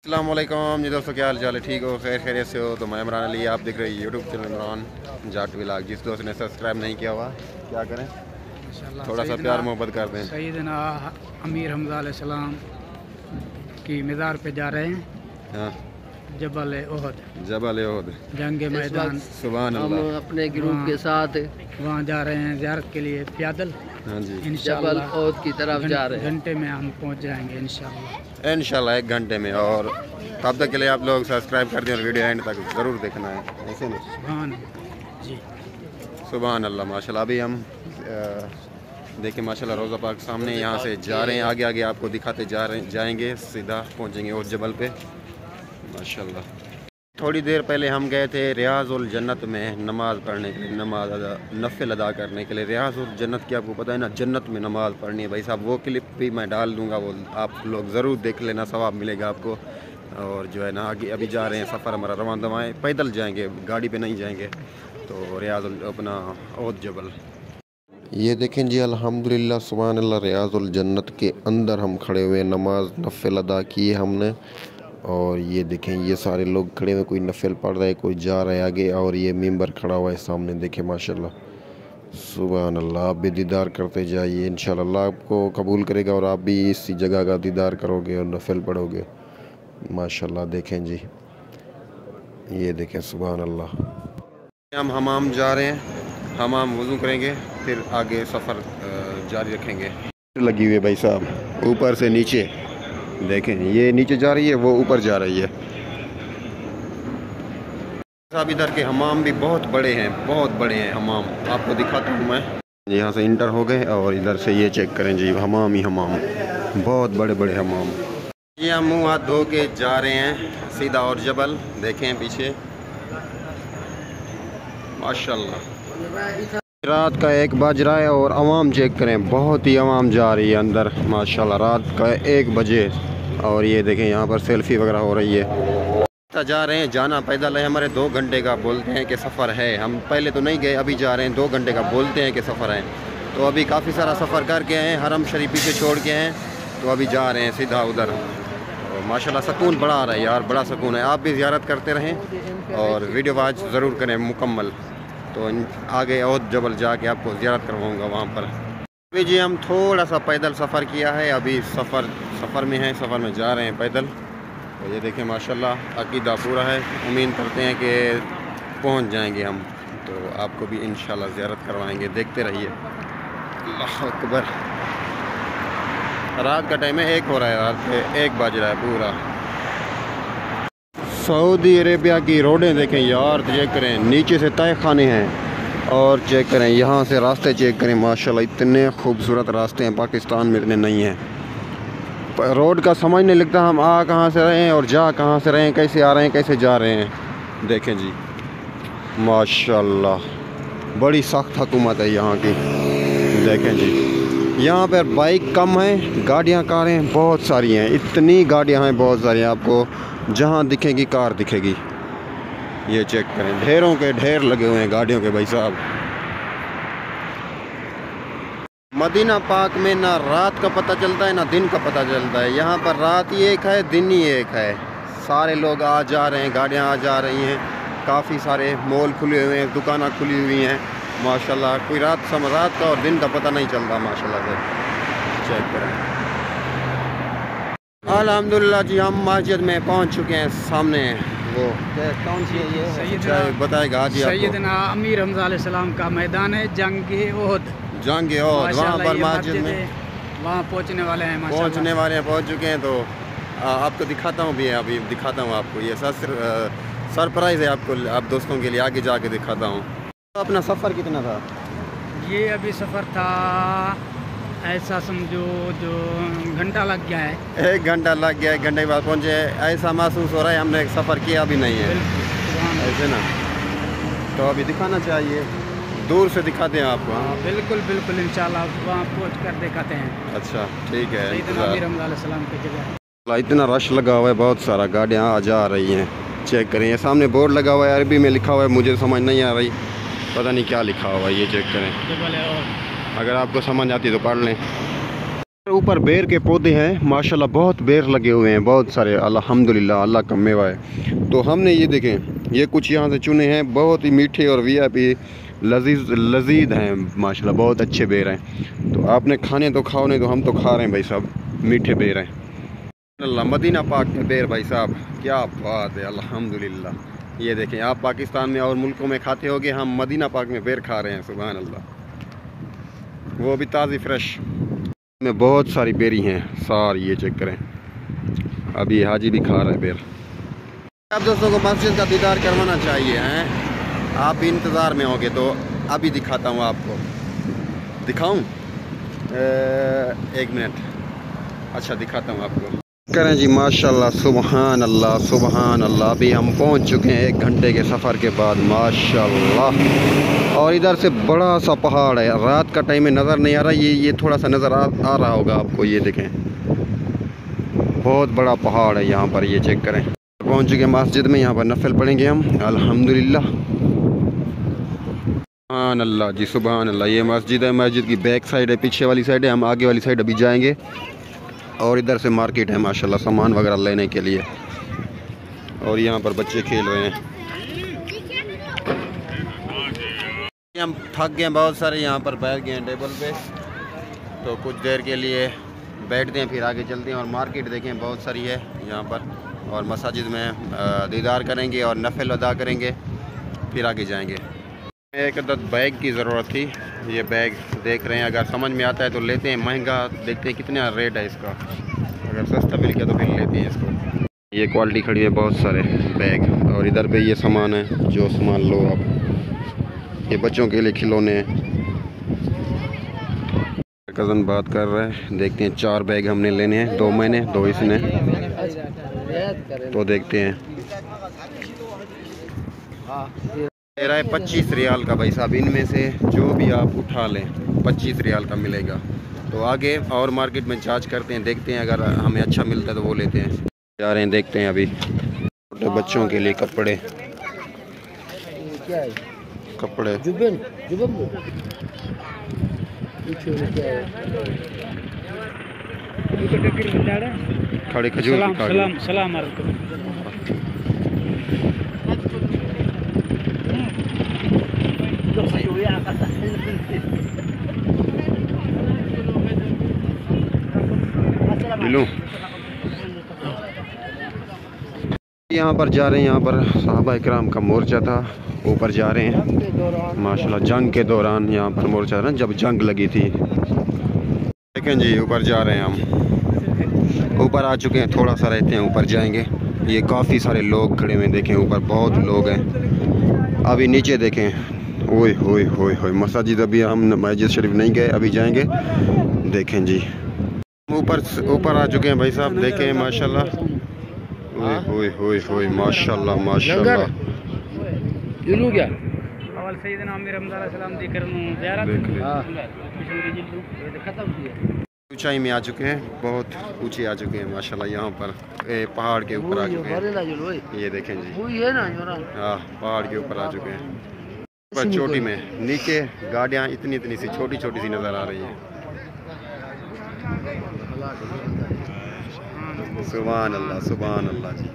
अस्सलाम वालेकुम जी दोस्तों, क्या हाल चाल है? ठीक हो, खैर खैरियत से हो? तो मैं इमरान अली, आप देख रहे हैं YouTube channel Imran Jat vlog. जिस दोस्त ने सब्सक्राइब नहीं किया हुआ क्या करें, थोड़ा सा प्यार मोहब्बत कर दें। सैयदना अमीर हमज़ा अलैहिस्सलाम की मज़ार पे जा रहे हैं। हाँ, जबल ओहद जंग मैदान। सुभान अल्लाह। हम अपने ग्रुप के साथ वहाँ जा रहे हैं ज़ियारत के लिए पैदल। हाँ जी, जबल इंशाअल्लाह ओहद की तरफ जा रहे हैं। घंटे में हम पहुँच जाएंगे इंशाअल्लाह। 1 घंटे में। और तब तक के लिए आप लोग सब्सक्राइब कर दें और वीडियो एंड तक ज़रूर देखना है, ऐसे नहीं? सुभान जी, सुभान अल्लाह। माशाल्लाह अभी हम देखिए माशाल्लाह रोज़ा पार्क सामने, यहाँ से जा रहे हैं। आगे आगे आपको दिखाते जाएंगे, सीधा पहुँचेंगे उस जबल पे माशाल्लाह। थोड़ी देर पहले हम गए थे रियाज़ुल जन्नत में नमाज़ पढ़ने के लिए, नफिल अदा करने के लिए। रियाज़ुल जन्नत की आपको पता है ना, जन्नत में नमाज़ पढ़नी है भाई साहब। वो क्लिप भी मैं डाल दूँगा, वो आप लोग ज़रूर देख लेना, सवाब मिलेगा आपको। और जो है ना आगे अभी जा रहे हैं, सफ़र हमारा रवान दवाएँ, पैदल जाएंगे, गाड़ी पे नहीं जाएंगे। तो रियाज़ुल अपना ओहद जबल ये देखें जी, अल्हम्दुलिल्लाह सुभान अल्लाह। रियाज़ुल जन्नत के अंदर हम खड़े हुए, नमाज नफिल अदा की हमने। और ये देखें, ये सारे लोग खड़े हुए, कोई नफिल पढ़ रहा है, कोई जा रहा है आगे। और ये मिंबर खड़ा हुआ है सामने, देखें माशाल्लाह सुभान अल्लाह। आप भी दीदार करते जाइए, इंशाअल्लाह आपको कबूल करेगा और आप भी इसी जगह का दीदार करोगे और नफिल पढ़ोगे माशाल्लाह। देखें जी, ये देखें सुभान अल्लाह। हम हमाम जा रहे हैं, हमाम वज़ू करेंगे, फिर आगे सफ़र जारी रखेंगे। लगी हुई है भाई साहब, ऊपर से नीचे देखें, ये नीचे जा रही है, वो ऊपर जा रही है साहब। इधर के हमाम भी बहुत बड़े हैं हमाम, आपको दिखाता हूँ मैं। यहाँ से इंटर हो गए और इधर से ये चेक करें जी, हमाम ही हमाम, बहुत बड़े बड़े हमाम। ये हम मुँह हाथ धो के जा रहे हैं सीधा और जबल, देखें पीछे माशाल्लाह। रात का 1 बज रहा है और अवाम चेक करें, बहुत ही अवाम जा रही है अंदर माशाल्लाह। रात का 1 बजे और ये देखें यहाँ पर सेल्फी वगैरह हो रही है। जा रहे हैं, जाना पैदल है, हमारे 2 घंटे का बोलते हैं कि सफ़र है। हम पहले तो नहीं गए, अभी जा रहे हैं, 2 घंटे का बोलते हैं कि सफ़र है। तो अभी काफ़ी सारा सफ़र करके आए हैं, हरम शरीफ पीछे छोड़ के हैं, तो अभी जा रहे हैं सीधा उधर। और माशाल्लाह सुकून बड़ा आ रहा है यार, बड़ा सुकून है। आप भी ज़ियारत करते रहें और वीडियो वॉच ज़रूर करें मुकम्मल। तो आगे ओहद जबल जाके आपको ज़ियारत करवाऊँगा वहाँ पर। अभी जी हम थोड़ा सा पैदल सफ़र किया है, अभी सफ़र में है, सफ़र में जा रहे हैं पैदल। तो ये देखें माशाल्लाह अकीदा पूरा है, उम्मीद करते हैं कि पहुँच जाएंगे हम, तो आपको भी इंशाल्लाह ज़ियारत करवाएंगे, देखते रहिए। अल्लाह अकबर। रात का टाइम है, 1 हो रहा है, रात के 1 बज रहा है पूरा। सऊदी अरेबिया की रोडें देखें यार, चेक करें, नीचे से तय खाने हैं और चेक करें यहाँ से रास्ते चेक करें माशाल्लाह, इतने खूबसूरत रास्ते हैं, पाकिस्तान में इतने नहीं हैं। रोड का समझ नहीं लगता हम आ कहाँ से रहे हैं और जा कहाँ से रहे हैं, कैसे आ रहे हैं कैसे जा रहे हैं। देखें जी माशाल्लाह, बड़ी सख्त हुकूमत है यहाँ की। देखें जी, यहाँ पर बाइक कम है, गाड़ियाँ कारें बहुत सारी हैं, इतनी गाड़ियाँ हैं बहुत सारी हैं, आपको जहाँ दिखेगी कार दिखेगी। ये चेक करें, ढेरों के ढेर लगे हुए हैं गाड़ियों के भाई साहब। मदीना पाक में ना रात का पता चलता है ना दिन का पता चलता है। यहाँ पर रात ही एक है, दिन ही एक है। सारे लोग आ जा रहे हैं, गाड़ियाँ आ जा रही हैं, काफ़ी सारे मॉल खुले हुए हैं, दुकानें खुली हुई हैं माशाल्लाह। कोई रात का और दिन का पता नहीं चलता माशाल्लाह से। चेक करें अल्हम्दुलिल्लाह जी, हम मस्जिद में पहुँच चुके हैं। सामने वो कौन सी है ये बताएगा जी आपको। सैयदना अमीर हमज़ा अलैहिस्सलाम का मैदान है, जंग ओहद। वहाँ पर मस्जिद में वहाँ पहुँचने वाले हैं, पहुँच चुके हैं। तो आपको दिखाता हूँ भी, अभी दिखाता हूँ आपको। ये सरप्राइज़ है आपको, आप दोस्तों के लिए आगे जाके दिखाता हूँ। तो अपना सफ़र कितना था? ये अभी सफ़र था ऐसा समझो जो घंटा लग गया है। 1 घंटा लग गया, 1 घंटे के बाद पहुँचे। ऐसा महसूस हो रहा है हमने सफ़र किया भी नहीं है, ऐसे ना। तो अभी दिखाना चाहिए, दूर से दिखाते हैं आपको। हाँ बिल्कुल बिल्कुल, इंशाल्लाह वहाँ पहुँच कर दिखाते हैं। अच्छा ठीक है। अमीर हमज़ा अलैहिस्सलाम की जगह इतना रश लगा हुआ है, बहुत सारा गाड़ियाँ आ जा रही हैं। चेक करें, ये सामने बोर्ड लगा हुआ है, अरबी में लिखा हुआ है, मुझे समझ नहीं आ रही, पता नहीं क्या लिखा हुआ है। ये चेक करें, अगर आपको समझ आती तो पढ़ लें। ऊपर बेर के पौधे हैं माशाल्लाह, बहुत बेर लगे हुए हैं, बहुत सारे, अल्हम्दुलिल्लाह, अल्लाह का मेवा है। तो हमने ये देखें, ये कुछ यहाँ से चुने हैं, बहुत ही मीठे और वीआईपी लजीज हैं माशाल्लाह, बहुत अच्छे बेर हैं। तो आपने खाने तो खाओ, नहीं तो हम तो खा रहे हैं भाई साहब, मीठे बेर हैं अल्लाह। मदीना पाक के बेर भाई साहब, क्या बात है, अल्हम्दुलिल्लाह। ये देखें, आप पाकिस्तान में और मुल्कों में खाते होगे, हम मदीना पाक में बेर खा रहे हैं, सुभान अल्लाह, वो भी ताज़ी फ्रेश में। बहुत सारी बेरी हैं सारी, ये चेक करें, अभी हाजी भी खा रहे हैं बेर। आप दोस्तों को मस्जिद का दीदार करवाना चाहिए हैं, आप भी इंतज़ार में होंगे, तो अभी दिखाता हूँ आपको। दिखाऊँ? एक मिनट, अच्छा दिखाता हूँ आपको। करें जी, माशाल्लाह, सुबहान अल्लाह, सुबहान अल्लाह। अभी हम पहुँच चुके हैं 1 घंटे के सफ़र के बाद माशाल्लाह। और इधर से बड़ा सा पहाड़ है, रात का टाइम में नज़र नहीं आ रहा, ये थोड़ा सा नज़र आ रहा होगा आपको, ये देखें, बहुत बड़ा पहाड़ है यहाँ पर, ये चेक करें। पहुँच चुके मस्जिद में, यहाँ पर नफल पढ़ेंगे हम, अल्हम्दुलिल्लाह, सुभान अल्लाह जी, सुभान अल्लाह। ये मस्जिद है, मस्जिद की बैक साइड है, पीछे वाली साइड है, हम आगे वाली साइड अभी जाएंगे। और इधर से मार्केट है माशाल्लाह, सामान वगैरह लेने के लिए। और यहाँ पर बच्चे खेल रहे हैं। हम थक गए बहुत सारे, यहाँ पर बैठ गए हैं टेबल पे, तो कुछ देर के लिए बैठते हैं, फिर आगे चलते हैं। और मार्केट देखें, बहुत सारी है यहाँ पर। और मस्जिद में दीदार करेंगे और नफल अदा करेंगे, फिर आगे जाएंगे। एक अदद बैग की ज़रूरत थी, ये बैग देख रहे हैं, अगर समझ में आता है तो लेते हैं, महंगा देखते हैं कितना रेट है इसका, अगर सस्ता मिल गया तो फिर लेते हैं इसको। ये क्वालिटी खड़ी है, बहुत सारे बैग। और इधर पे ये सामान है, जो सामान लो आप, ये बच्चों के लिए खिलौने हैं। कज़न बात कर रहा है, देखते हैं, 4 बैग हमने लेने हैं, 2 मैंने 2 इसने, तो देखते हैं। मेरा है 25 रियाल का भाई साहब, इनमें से जो भी आप उठा लें 25 रियाल का मिलेगा। तो आगे और मार्केट में जांच करते हैं, देखते हैं, अगर हमें अच्छा मिलता है तो वो लेते हैं। जा रहे हैं, देखते हैं। अभी छोटे बच्चों के लिए कपड़े, कपड़े खड़े खजूर लूं। यहाँ पर जा रहे हैं, यहाँ पर सहाबा इकराम का मोर्चा था, ऊपर जा रहे हैं माशाल्लाह। जंग के दौरान यहाँ पर मोर्चा था, जब जंग लगी थी। देखें जी, ऊपर जा रहे हैं हम, ऊपर आ चुके हैं, थोड़ा सा रहते हैं, ऊपर जाएंगे। ये काफ़ी सारे लोग खड़े हुए हैं, देखें ऊपर बहुत लोग हैं। अभी नीचे देखें, ओए होए होए होए, मस्जिद, अभी हम मस्जिद शरीफ नहीं गए, अभी जाएंगे। देखें जी, ऊपर आ चुके हैं भाई साहब, देखें माशाल्लाह, ओए होए होए होए, माशाल्लाह माशाल्लाह। ऊंचाई में आ चुके हैं, बहुत ऊंचे आ चुके हैं माशाल्लाह। यहाँ पर पहाड़ के ऊपर आ चुके हैं, ये देखें जी, हाँ, पहाड़ के ऊपर आ चुके हैं, पर चोटी में। नीचे गाड़ियाँ इतनी इतनी सी छोटी छोटी सी नज़र आ रही हैं। सुभान अल्लाह, सुभान अल्लाह जी।